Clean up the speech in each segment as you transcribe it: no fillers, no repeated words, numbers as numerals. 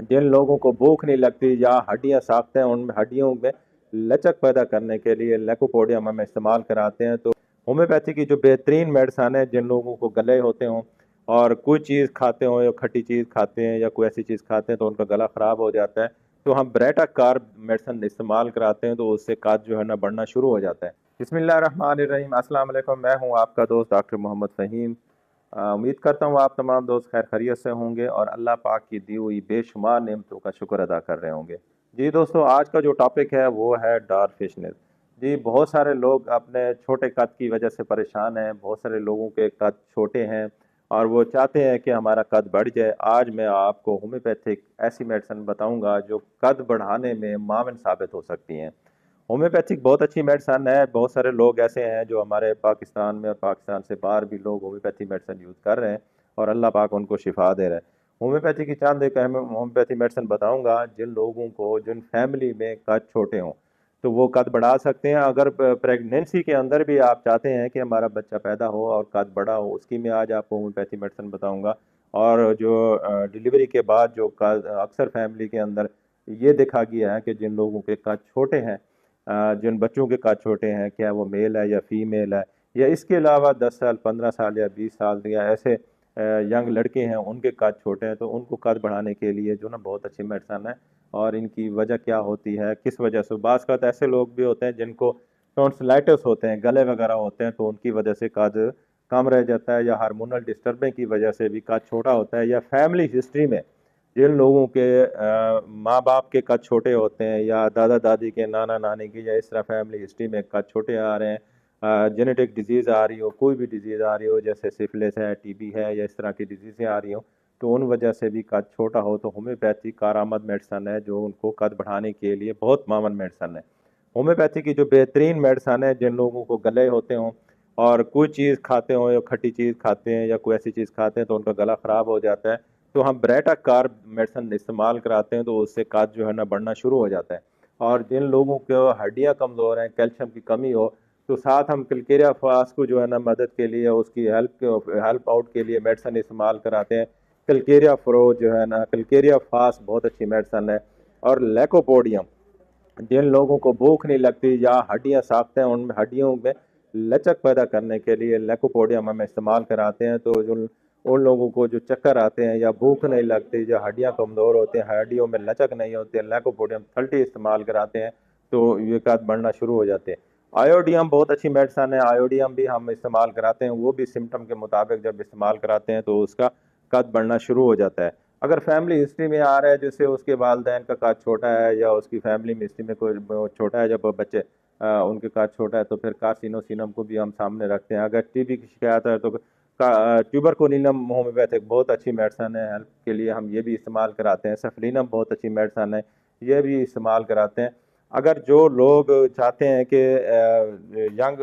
जिन लोगों को भूख नहीं लगती या हड्डियां साख्त हैं, उनमें हड्डियों में लचक पैदा करने के लिए लैकोपोडियम हम इस्तेमाल कराते हैं। तो होम्योपैथी की जो बेहतरीन मेडिसन है, जिन लोगों को गले होते हों और कोई चीज़ खाते हों या खट्टी चीज़ खाते हैं या कोई ऐसी चीज़ खाते हैं तो उनका गला ख़राब हो जाता है, तो हम ब्रेटा कार्ब मेडिसन इस्तेमाल कराते हैं, तो उससे कद जो है ना बढ़ना शुरू हो जाता है। बिस्मिल्लाहिर्रहमानिर्रहीम, अस्सलाम वालेकुम। मैं हूँ आपका दोस्त डॉक्टर मोहम्मद फ़हीम। उम्मीद करता हूँ आप तमाम दोस्त खैर खैरियत से होंगे और अल्लाह पाक की दी हुई बेशुमार नेमतों का शुक्र अदा कर रहे होंगे। जी दोस्तों, आज का जो टॉपिक है वो है डार्विशनेस। जी, बहुत सारे लोग अपने छोटे कद की वजह से परेशान हैं, बहुत सारे लोगों के कद छोटे हैं और वो चाहते हैं कि हमारा कद बढ़ जाए। आज मैं आपको होम्योपैथिक ऐसी मेडिसिन बताऊंगा जो कद बढ़ाने में मावन साबित हो सकती हैं। होम्योपैथिक बहुत अच्छी मेडिसन है। बहुत सारे लोग ऐसे हैं जो हमारे पाकिस्तान में और पाकिस्तान से बाहर भी लोग होम्योपैथी मेडिसिन यूज़ कर रहे हैं और अल्लाह पाक उनको शिफा दे रहा है। होम्योपैथी की चंद एक अहम होम्योपैथी मेडिसिन बताऊंगा जिन लोगों को, जिन फैमिली में कद छोटे हों तो वो कद बढ़ा सकते हैं। अगर प्रेगनेंसी के अंदर भी आप चाहते हैं कि हमारा बच्चा पैदा हो और कद बड़ा हो, उसकी मैं आज आपको होम्योपैथी मेडिसिन बताऊंगा। और जो डिलीवरी के बाद जो कद अक्सर फैमिली के अंदर ये देखा गया है कि जिन लोगों के कद छोटे हैं, जिन बच्चों के कद छोटे हैं, क्या वो मेल है या फीमेल है, या इसके अलावा 10 साल 15 साल या 20 साल या ऐसे यंग लड़के हैं उनके कद छोटे हैं, तो उनको कद बढ़ाने के लिए जो ना बहुत अच्छी मेडिसन है। और इनकी वजह क्या होती है, किस वजह से, बाज़ अवत ऐसे लोग भी होते हैं जिनको टॉन्सिलाइटिस होते हैं, गले वगैरह होते हैं, तो उनकी वजह से कद कम रह जाता है, या हार्मोनल डिस्टर्बेंस की वजह से भी कद छोटा होता है, या फैमिली हिस्ट्री में जिन लोगों के माँ बाप के कद छोटे होते हैं या दादा दादी के, नाना नानी की, या इस तरह फैमिली हिस्ट्री में कद छोटे आ रहे हैं, जेनेटिक डिजीज़ आ रही हो, कोई भी डिजीज़ आ रही हो जैसे सिफिलिस है, टीबी है, या इस तरह की डिजीज़ें आ रही हो, तो उन वजह से भी कद छोटा हो, तो होम्योपैथी कारआमद मेडिसन है जो उनको कद बढ़ाने के लिए बहुत मावन मेडिसन है। होम्योपैथी की जो बेहतरीन मेडिसन है, जिन लोगों को गले होते हों और कोई चीज़ खाते हों या खट्टी चीज़ खाते हैं या कोई ऐसी चीज़ खाते हैं तो उनका गला ख़राब हो जाता है, तो हम ब्रेटा कार्ब मेडिसिन इस्तेमाल कराते हैं, तो उससे कद जो है ना बढ़ना शुरू हो जाता है। और जिन लोगों को हड्डियां कमज़ोर हैं, कैल्शियम की कमी हो, तो साथ हम कलकेरिया फास को जो है ना मदद के लिए, उसकी हेल्प आउट के लिए मेडिसिन इस्तेमाल कराते हैं। कलकेरिया फ्रो जो है ना, कलकेरिया फास बहुत अच्छी मेडिसिन है। और लैकोपोडियम, जिन लोगों को भूख नहीं लगती या हड्डियां साख्त हैं, उनमें हड्डियों में लचक पैदा करने के लिए लैकोपोडियम हम इस्तेमाल कराते हैं। तो जो उन लोगों को जो चक्कर आते हैं या भूख नहीं लगती, जो हड्डियां कमज़ोर होती हैं, हड्डियों में लचक नहीं होती है, लैकोपोडियम 30 इस्तेमाल कराते हैं, तो ये कद बढ़ना शुरू हो जाते हैं। आयोडियम बहुत अच्छी मेडिसन है, आयोडियम भी हम इस्तेमाल कराते हैं, वो भी सिम्टम के मुताबिक जब इस्तेमाल कराते हैं तो उसका कद बढ़ना शुरू हो जाता है। अगर फैमिली हिस्ट्री में आ रहा है, जैसे उसके वालदैन का कद छोटा है या उसकी फैमिली हिस्ट्री में कोई छोटा है, जब बच्चे उनके कद छोटा है, तो फिर कार्सिनोसिनम को भी हम सामने रखते हैं। अगर टीबी की शिकायत है तो ट्यूबरकुलिनम होम्योपैथिक बहुत अच्छी मेडिसन है, हेल्प के लिए हम ये भी इस्तेमाल कराते हैं। सफलीनम बहुत अच्छी मेडिसन है, ये भी इस्तेमाल कराते हैं। अगर जो लोग चाहते हैं कि यंग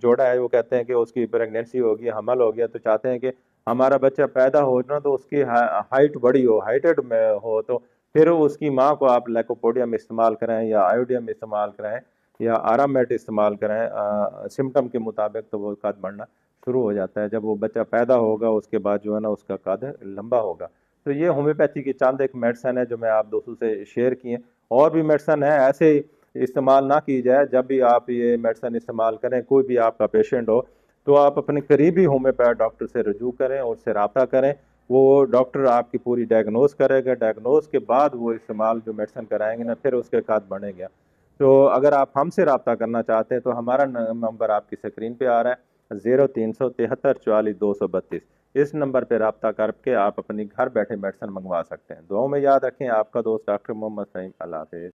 जोड़ा है, वो कहते हैं कि उसकी प्रेगनेंसी होगी, हमल हो गया, तो चाहते हैं कि हमारा बच्चा पैदा हो ना तो उसकी हाइट बड़ी हो, हाइटेड में हो, तो फिर उसकी माँ को आप लैकोपोडियम इस्तेमाल कराएं या आयोडियम इस्तेमाल कराएं या आरामेट इस्तेमाल कराएं सिम्टम के मुताबिक, तो वो कद बढ़ना शुरू हो जाता है। जब वो बच्चा पैदा होगा उसके बाद जो है ना उसका कद लंबा होगा। तो ये होम्योपैथी की चंद एक मेडिसन है जो मैं आप दोस्तों से शेयर किए। और भी मेडिसन है, ऐसे इस्तेमाल ना की जाए। जब भी आप ये मेडिसन इस्तेमाल करें, कोई भी आपका पेशेंट हो, तो आप अपने करीबी होम्योपैथ डॉक्टर से रजू करें और उससे रब्ता करें। वो डॉक्टर आपकी पूरी डायग्नोज करेगा, डायग्नोज के बाद वो इस्तेमाल जो मेडिसिन कराएंगे ना, फिर उसके कद बढ़ेगा। तो अगर आप हमसे रब्ता करना चाहते हैं तो हमारा नंबर आपकी स्क्रीन पे आ रहा है, 0373 44 232। इस नंबर पे रब्ता करके आप अपनी घर बैठे मेडिसिन मंगवा सकते हैं। दुआओं में याद रखें, आपका दोस्त डॉक्टर मोहम्मद फ़हीम। अल्लाह हाफिज़।